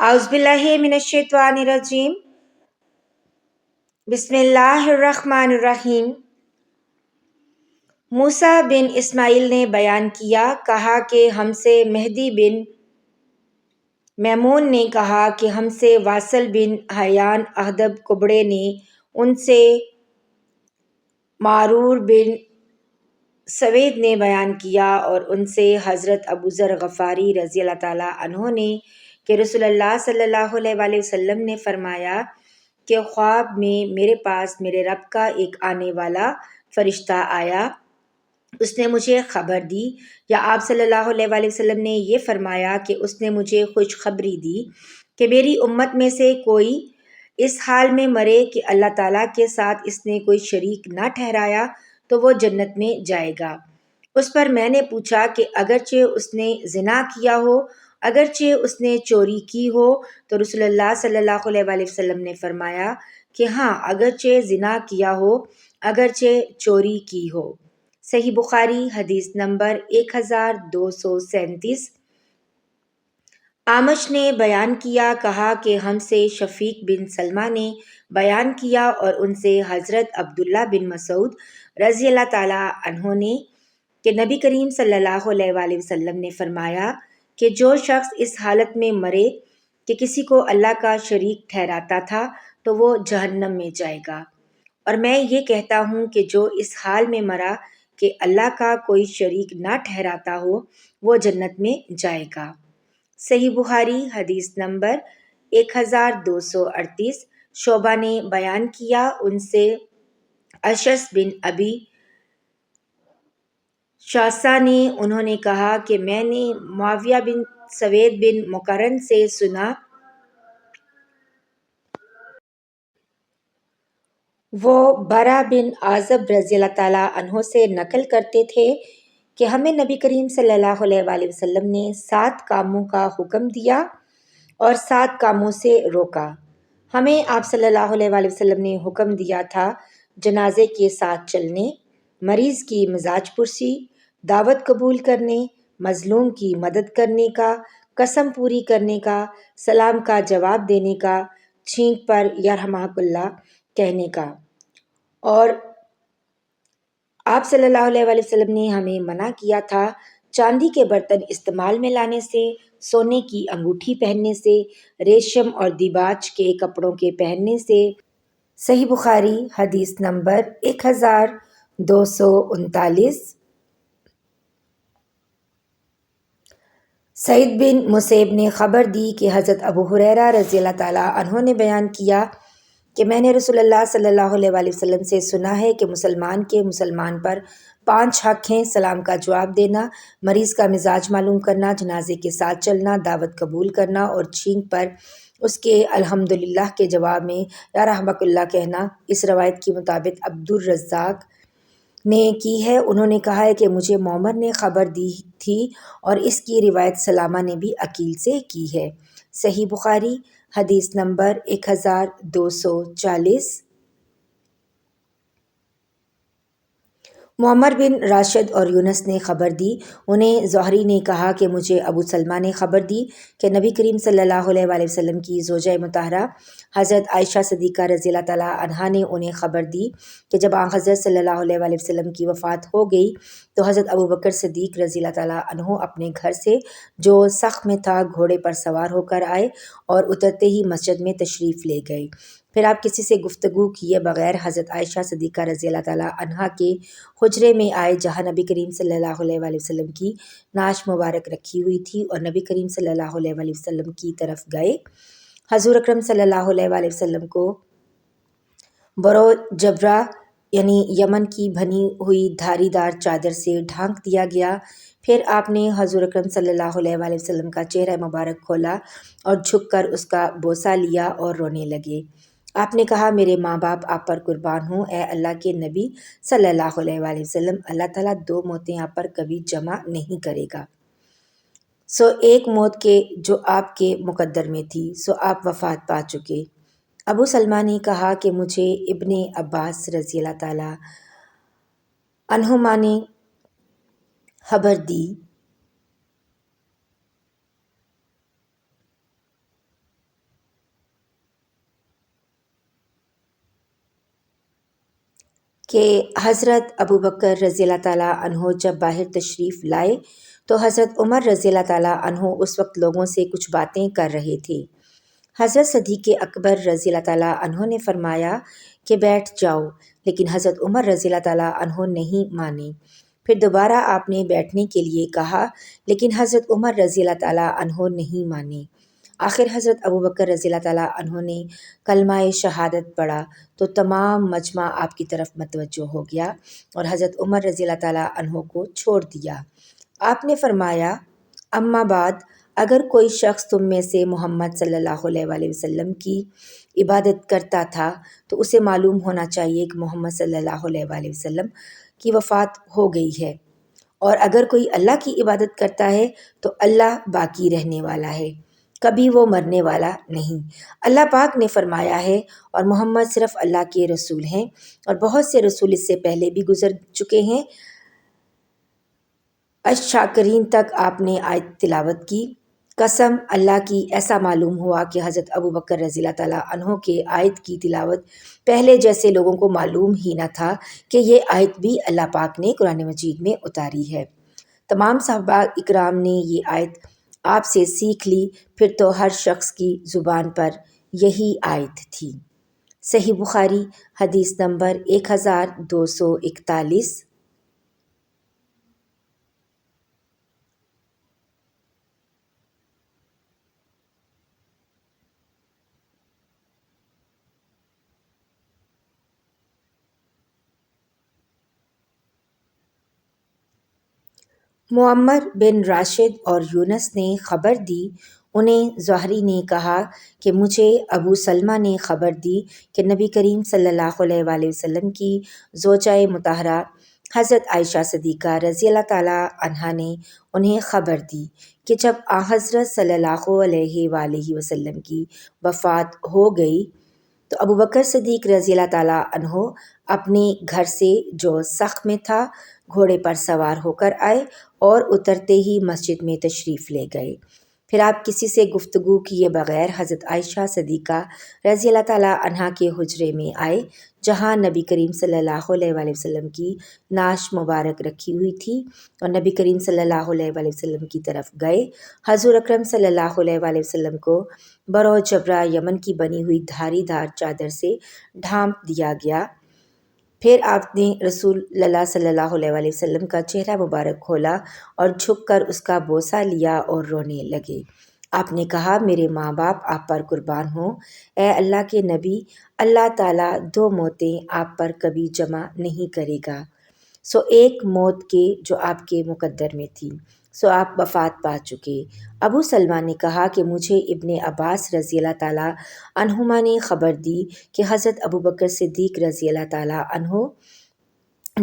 اعوذ باللہ من الشیطان الرجیم بسم اللہ الرحمن الرحیم۔ موسیٰ بن اسماعیل نے بیان کیا، کہا کہ ہم سے مہدی بن میمون نے کہا کہ ہم سے واصل بن حیان احدب کبڑے نے، ان سے معرور بن سوید نے بیان کیا اور ان سے حضرت ابو ذر غفاری رضی اللہ تعالیٰ عنہ نے کہ رسول اللہ صلی اللہ علیہ وآلہ وسلم نے فرمایا کہ خواب میں میرے پاس میرے رب کا ایک آنے والا فرشتہ آیا، اس نے مجھے خبر دی، یا آپ صلی اللہ علیہ وآلہ وسلم نے یہ فرمایا کہ اس نے مجھے خوشخبری دی کہ میری امت میں سے کوئی اس حال میں مرے کہ اللہ تعالیٰ کے ساتھ اس نے کوئی شریک نہ ٹھہرایا تو وہ جنت میں جائے گا۔ اس پر میں نے پوچھا کہ اگرچہ اس نے زنا کیا ہو، اگرچہ اس نے چوری کی ہو، تو رسول اللہ صلی اللہ علیہ وآلہ وسلم نے فرمایا کہ ہاں، اگرچہ زنا کیا ہو، اگرچہ چوری کی ہو۔ صحیح بخاری حدیث نمبر 1237۔ اعمش نے بیان کیا، کہا کہ ہم سے شفیق بن سلمہ نے بیان کیا اور ان سے حضرت عبداللہ بن مسعود رضی اللہ تعالیٰ عنہ نے کہ نبی کریم صلی اللہ علیہ وآلہ وسلم نے فرمایا کہ جو شخص اس حالت میں مرے کہ کسی کو اللہ کا شریک ٹھہراتا تھا تو وہ جہنم میں جائے گا، اور میں یہ کہتا ہوں کہ جو اس حال میں مرا کہ اللہ کا کوئی شریک نہ ٹھہراتا ہو وہ جنت میں جائے گا۔ صحیح بخاری حدیث نمبر 1238۔ شعبہ نے بیان کیا، ان سے اشعث بن ابی شعثہ نے، انہوں نے کہا کہ میں نے معاویہ بن سوید بن مقرن سے سنا، وہ برا بن عازب رضی اللہ تعالیٰ عنہ سے نقل کرتے تھے کہ ہمیں نبی کریم صلی اللہ علیہ وآلہ وسلم نے 7 کاموں کا حکم دیا اور 7 کاموں سے روکا۔ ہمیں آپ صلی اللہ علیہ وآلہ وسلم نے حکم دیا تھا جنازے کے ساتھ چلنے، مریض کی مزاج پرسی، دعوت قبول کرنے، مظلوم کی مدد کرنے کا، قسم پوری کرنے کا، سلام کا جواب دینے کا، چھینک پر یرحمک اللہ کہنے کا، اور آپ صلی اللہ علیہ وآلہ وسلم نے ہمیں منع کیا تھا چاندی کے برتن استعمال میں لانے سے، سونے کی انگوٹھی پہننے سے، ریشم اور دیباج کے کپڑوں کے پہننے سے۔ صحیح بخاری حدیث نمبر 1239۔ سعید بن مسیب نے خبر دی کہ حضرت ابو ہریرہ رضی اللہ تعالیٰ عنہ نے بیان کیا کہ میں نے رسول اللہ صلی اللہ علیہ وآلہ وسلم سے سنا ہے کہ مسلمان کے مسلمان پر 5 حق ہیں: سلام کا جواب دینا، مریض کا مزاج معلوم کرنا، جنازے کے ساتھ چلنا، دعوت قبول کرنا اور چھینک پر اس کے الحمدللہ کے جواب میں یا رحمک اللہ کہنا۔ اس روایت کے مطابق عبدالرزاق نے کی ہے، انہوں نے کہا ہے کہ مجھے معمر نے خبر دی تھی، اور اس کی روایت سلامہ نے بھی عقیل سے کی ہے۔ صحیح بخاری حدیث نمبر 1240۔ معمر بن راشد اور یونس نے خبر دی، انہیں زہری نے کہا کہ مجھے ابو سلمہ نے خبر دی کہ نبی کریم صلی اللہ علیہ وآلہ وسلم کی زوجہ مطہرہ حضرت عائشہ صدیقہ رضی اللہ تعالیٰ عنہا نے انہیں خبر دی کہ جب آن حضرت صلی اللہ علیہ وآلہ وسلم کی وفات ہو گئی تو حضرت ابو بکر صدیق رضی اللہ تعالیٰ عنہ اپنے گھر سے جو سخ میں تھا گھوڑے پر سوار ہو کر آئے اور اترتے ہی مسجد میں تشریف لے گئے۔ پھر آپ کسی سے گفتگو کیے بغیر حضرت عائشہ صدیقہ رضی اللہ تعالیٰ عنہا کے حجرے میں آئے، جہاں نبی کریم صلی اللہ علیہ وآلہ وسلم کی نعش مبارک رکھی ہوئی تھی، اور نبی کریم صلی اللہ علیہ وآلہ وسلم کی طرف گئے۔ حضور اکرم صلی اللہ علیہ وآلہ وسلم کو برو جبرہ یعنی یمن کی بنی ہوئی دھاری دار چادر سے ڈھانک دیا گیا۔ پھر آپ نے حضور اکرم صلی اللہ علیہ وآلہ وسلم کا چہرہ مبارک کھولا اور جھک کر اس کا بوسہ لیا اور رونے لگے۔ آپ نے کہا، میرے ماں باپ آپ پر قربان ہوں، اے اللہ کے نبی صلی اللہ علیہ وآلہ وسلم، اللہ تعالیٰ 2 موتیں آپ پر کبھی جمع نہیں کرے گا، سو ایک موت کے جو آپ کے مقدر میں تھی، سو آپ وفات پا چکے۔ ابو سلمہ نے کہا کہ مجھے ابن عباس رضی اللہ تعالیٰ عنہما نے خبر دی کہ حضرت ابو بکر رضی اللہ تعالیٰ عنہ جب باہر تشریف لائے تو حضرت عمر رضی اللہ تعالیٰ عنہ اس وقت لوگوں سے کچھ باتیں کر رہے تھے۔ حضرت صدیق اکبر رضی اللہ تعالیٰ عنہ نے فرمایا کہ بیٹھ جاؤ، لیکن حضرت عمر رضی اللہ تعالیٰ عنہ نہیں مانے۔ پھر دوبارہ آپ نے بیٹھنے کے لیے کہا، لیکن حضرت عمر رضی اللہ تعالیٰ عنہ نہیں مانے۔ آخر حضرت ابو بکر رضی اللہ تعالیٰ عنہ نے کلمہ شہادت پڑھا تو تمام مجمع آپ کی طرف متوجہ ہو گیا اور حضرت عمر رضی اللہ تعالیٰ عنہ کو چھوڑ دیا۔ آپ نے فرمایا، اما بعد، اگر کوئی شخص تم میں سے محمد صلی اللہ علیہ وآلہ وسلم کی عبادت کرتا تھا تو اسے معلوم ہونا چاہیے کہ محمد صلی اللہ علیہ وآلہ وسلم کی وفات ہو گئی ہے، اور اگر کوئی اللہ کی عبادت کرتا ہے تو اللہ باقی رہنے والا ہے، کبھی وہ مرنے والا نہیں۔ اللہ پاک نے فرمایا ہے اور محمد صرف اللہ کے رسول ہیں، اور بہت سے رسول اس سے پہلے بھی گزر چکے ہیں۔ الشاکرین تک آپ نے آیت تلاوت کی۔ قسم اللہ کی، ایسا معلوم ہوا کہ حضرت ابو بکر رضی اللہ تعالیٰ عنہ کے آیت کی تلاوت پہلے جیسے لوگوں کو معلوم ہی نہ تھا کہ یہ آیت بھی اللہ پاک نے قرآن مجید میں اتاری ہے۔ تمام صحابہ اکرام نے یہ آیت آپ سے سیکھ لی، پھر تو ہر شخص کی زبان پر یہی آیت تھی۔ صحیح بخاری حدیث نمبر 1241۔ معمر بن راشد اور یونس نے خبر دی، انہیں زہری نے کہا کہ مجھے ابو سلمہ نے خبر دی کہ نبی کریم صلی اللہ علیہ وآلہ وسلم کی زوجہ مطہرہ حضرت عائشہ صدیقہ رضی اللہ تعالیٰ عنہا نے انہیں خبر دی کہ جب حضرت صلی اللہ علیہ وآلہ وسلم کی وفات ہو گئی تو ابو بکر صدیق رضی اللہ تعالیٰ عنہ اپنے گھر سے جو سخ میں تھا گھوڑے پر سوار ہو کر آئے اور اترتے ہی مسجد میں تشریف لے گئے۔ پھر آپ کسی سے گفتگو کیے بغیر حضرت عائشہ صدیقہ رضی اللہ تعالیٰ عنہا کے حجرے میں آئے، جہاں نبی کریم صلی اللہ علیہ وآلہ وسلم کی نعش مبارک رکھی ہوئی تھی، اور نبی کریم صلی اللہ علیہ وآلہ وسلم کی طرف گئے۔ حضور اکرم صلی اللہ علیہ وآلہ وسلم کو برو جبرہ یمن کی بنی ہوئی دھاری دھار چادر سے ڈھانپ دیا گیا۔ پھر آپ نے رسول اللہ صلی اللہ علیہ وآلہ وسلم کا چہرہ مبارک کھولا اور جھک کر اس کا بوسہ لیا اور رونے لگے۔ آپ نے کہا، میرے ماں باپ آپ پر قربان ہوں، اے اللہ کے نبی، اللہ تعالیٰ دو موتیں آپ پر کبھی جمع نہیں کرے گا، سو ایک موت کے جو آپ کے مقدر میں تھی، سو آپ وفات پا چکے۔ ابو سلمہ نے کہا کہ مجھے ابن عباس رضی اللہ تعالیٰ عنہما نے خبر دی کہ حضرت ابو بکر صدیق رضی اللہ تعالیٰ عنہ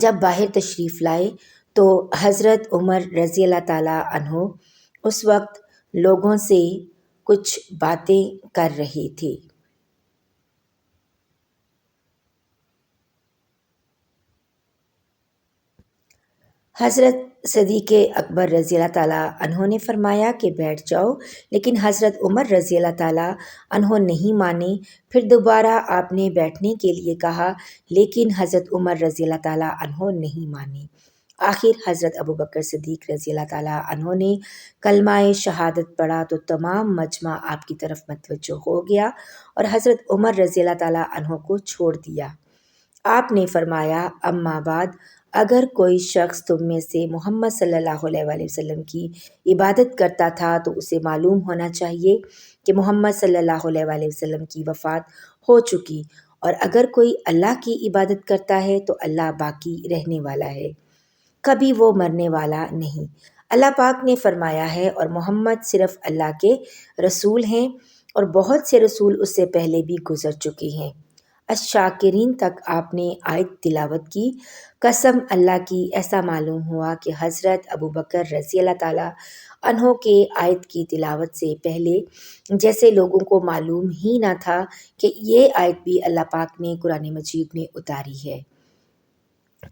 جب باہر تشریف لائے تو حضرت عمر رضی اللہ تعالیٰ عنہ اس وقت لوگوں سے کچھ باتیں کر رہے تھے۔ حضرت صدیق اکبر رضی اللہ تعالیٰ عنہ نے فرمایا کہ بیٹھ جاؤ، لیکن حضرت عمر رضی اللہ تعالیٰ عنہ نہیں مانے۔ پھر دوبارہ آپ نے بیٹھنے کے لیے کہا، لیکن حضرت عمر رضی اللہ تعالیٰ عنہ نہیں مانے۔ آخر حضرت ابو بکر صدیق رضی اللہ تعالیٰ عنہ نے کلمہ شہادت پڑھا تو تمام مجمع آپ کی طرف متوجہ ہو گیا اور حضرت عمر رضی اللہ تعالیٰ عنہ کو چھوڑ دیا۔ آپ نے فرمایا، اما بعد، اگر کوئی شخص تم میں سے محمد صلی اللہ علیہ وآلہ وسلم کی عبادت کرتا تھا تو اسے معلوم ہونا چاہیے کہ محمد صلی اللہ علیہ وآلہ وسلم کی وفات ہو چکی، اور اگر کوئی اللہ کی عبادت کرتا ہے تو اللہ باقی رہنے والا ہے، کبھی وہ مرنے والا نہیں۔ اللہ پاک نے فرمایا ہے اور محمد صرف اللہ کے رسول ہیں، اور بہت سے رسول اس سے پہلے بھی گزر چکے ہیں۔ الشاکرین تک آپ نے آیت تلاوت کی۔ قسم اللہ کی، ایسا معلوم ہوا کہ حضرت ابو بکر رضی اللہ تعالیٰ عنہ کے آیت کی تلاوت سے پہلے جیسے لوگوں کو معلوم ہی نہ تھا کہ یہ آیت بھی اللہ پاک نے قرآن مجید میں اتاری ہے۔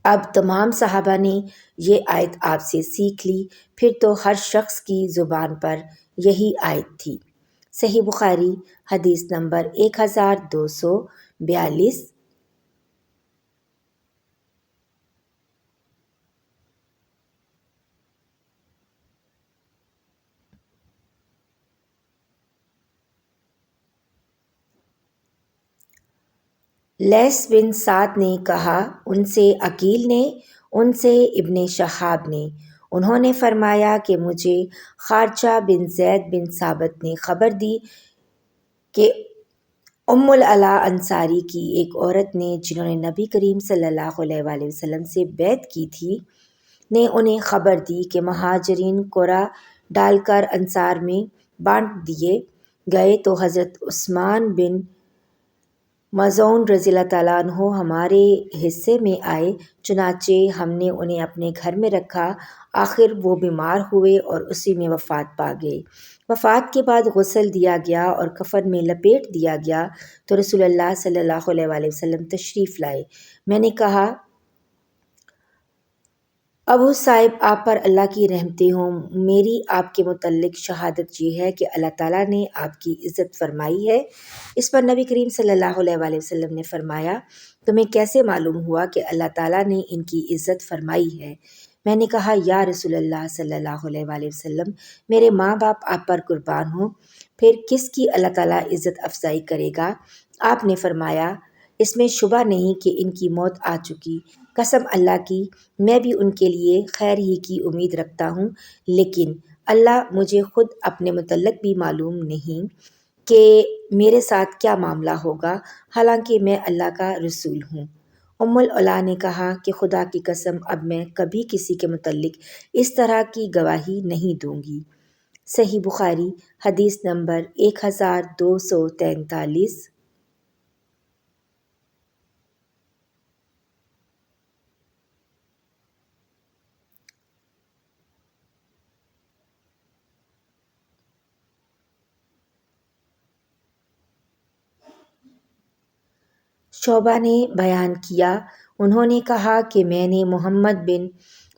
اب تمام صحابہ نے یہ آیت آپ سے سیکھ لی، پھر تو ہر شخص کی زبان پر یہی آیت تھی۔ صحیح بخاری حدیث نمبر 1242۔ لیث بن سعد نے کہا، ان سے عقیل نے، ان سے ابن شہاب نے، انہوں نے فرمایا کہ مجھے خارجہ بن زید بن ثابت نے خبر دی کہ ام العلا انصاری کی ایک عورت نے، جنہوں نے نبی کریم صلی اللہ علیہ وآلہ وسلم سے بیعت کی تھی، نے انہیں خبر دی کہ مہاجرین قرعہ ڈال کر انصار میں بانٹ دیے گئے تو حضرت عثمان بن مظعون رضی اللہ تعالیٰ عنہ ہمارے حصے میں آئے، چنانچہ ہم نے انہیں اپنے گھر میں رکھا، آخر وہ بیمار ہوئے اور اسی میں وفات پا گئے۔ وفات کے بعد غسل دیا گیا اور کفن میں لپیٹ دیا گیا تو رسول اللہ صلی اللہ علیہ وآلہ وسلم تشریف لائے۔ میں نے کہا، ابو صاحب، آپ پر اللہ کی رحمتیں ہوں، میری آپ کے متعلق شہادت یہ ہے کہ اللہ تعالیٰ نے آپ کی عزت فرمائی ہے۔ اس پر نبی کریم صلی اللہ علیہ وآلہ وسلم نے فرمایا، تمہیں کیسے معلوم ہوا کہ اللہ تعالیٰ نے ان کی عزت فرمائی ہے؟ میں نے کہا، یا رسول اللہ صلی اللہ علیہ وآلہ وسلم، میرے ماں باپ آپ پر قربان ہوں، پھر کس کی اللہ تعالیٰ عزت افزائی کرے گا؟ آپ نے فرمایا، اس میں شبہ نہیں کہ ان کی موت آ چکی، قسم اللہ کی میں بھی ان کے لیے خیر ہی کی امید رکھتا ہوں، لیکن اللہ مجھے خود اپنے متعلق بھی معلوم نہیں کہ میرے ساتھ کیا معاملہ ہوگا، حالانکہ میں اللہ کا رسول ہوں۔ ام العلا نے کہا کہ خدا کی قسم اب میں کبھی کسی کے متعلق اس طرح کی گواہی نہیں دوں گی۔ صحیح بخاری حدیث نمبر 1243۔ شعبہ نے بیان کیا، انہوں نے کہا کہ میں نے محمد بن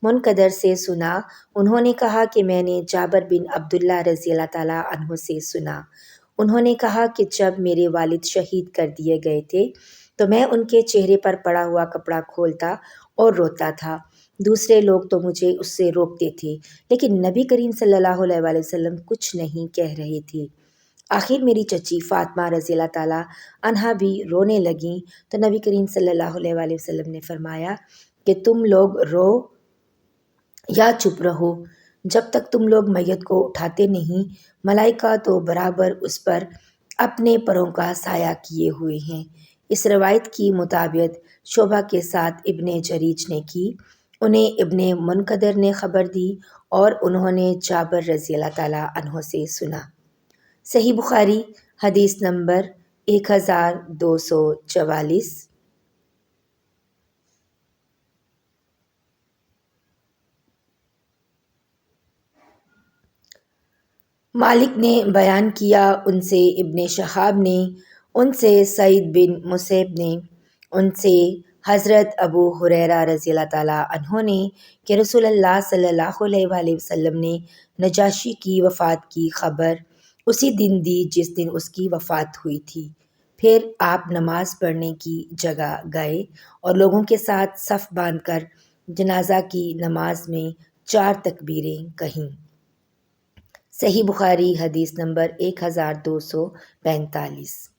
منکدر سے سنا، انہوں نے کہا کہ میں نے جابر بن عبداللہ رضی اللہ تعالیٰ عنہ سے سنا، انہوں نے کہا کہ جب میرے والد شہید کر دیے گئے تھے تو میں ان کے چہرے پر پڑا ہوا کپڑا کھولتا اور روتا تھا، دوسرے لوگ تو مجھے اس سے روکتے تھے، لیکن نبی کریم صلی اللہ علیہ وآلہ وسلم کچھ نہیں کہہ رہے تھے۔ آخر میری چچی فاطمہ رضی اللہ تعالیٰ عنہا بھی رونے لگیں تو نبی کریم صلی اللہ علیہ وآلہ وسلم نے فرمایا کہ تم لوگ رو یا چپ رہو، جب تک تم لوگ میت کو اٹھاتے نہیں، ملائکہ تو برابر اس پر اپنے پروں کا سایہ کیے ہوئے ہیں۔ اس روایت کی مطابقت شعبہ کے ساتھ ابن جریج نے کی، انہیں ابن منکدر نے خبر دی اور انہوں نے جابر رضی اللہ تعالیٰ عنہ سے سنا۔ صحیح بخاری حدیث نمبر 1244۔ مالک نے بیان کیا، ان سے ابن شہاب نے، ان سے سعید بن مسیب نے، ان سے حضرت ابو ہریرہ رضی اللہ تعالیٰ عنہ نے کہ رسول اللہ صلی اللہ علیہ وآلہ وسلم نے نجاشی کی وفات کی خبر اسی دن دی جس دن اس کی وفات ہوئی تھی۔ پھر آپ نماز پڑھنے کی جگہ گئے اور لوگوں کے ساتھ صف باندھ کر جنازہ کی نماز میں 4 تکبیریں کہیں۔ صحیح بخاری حدیث نمبر 1245۔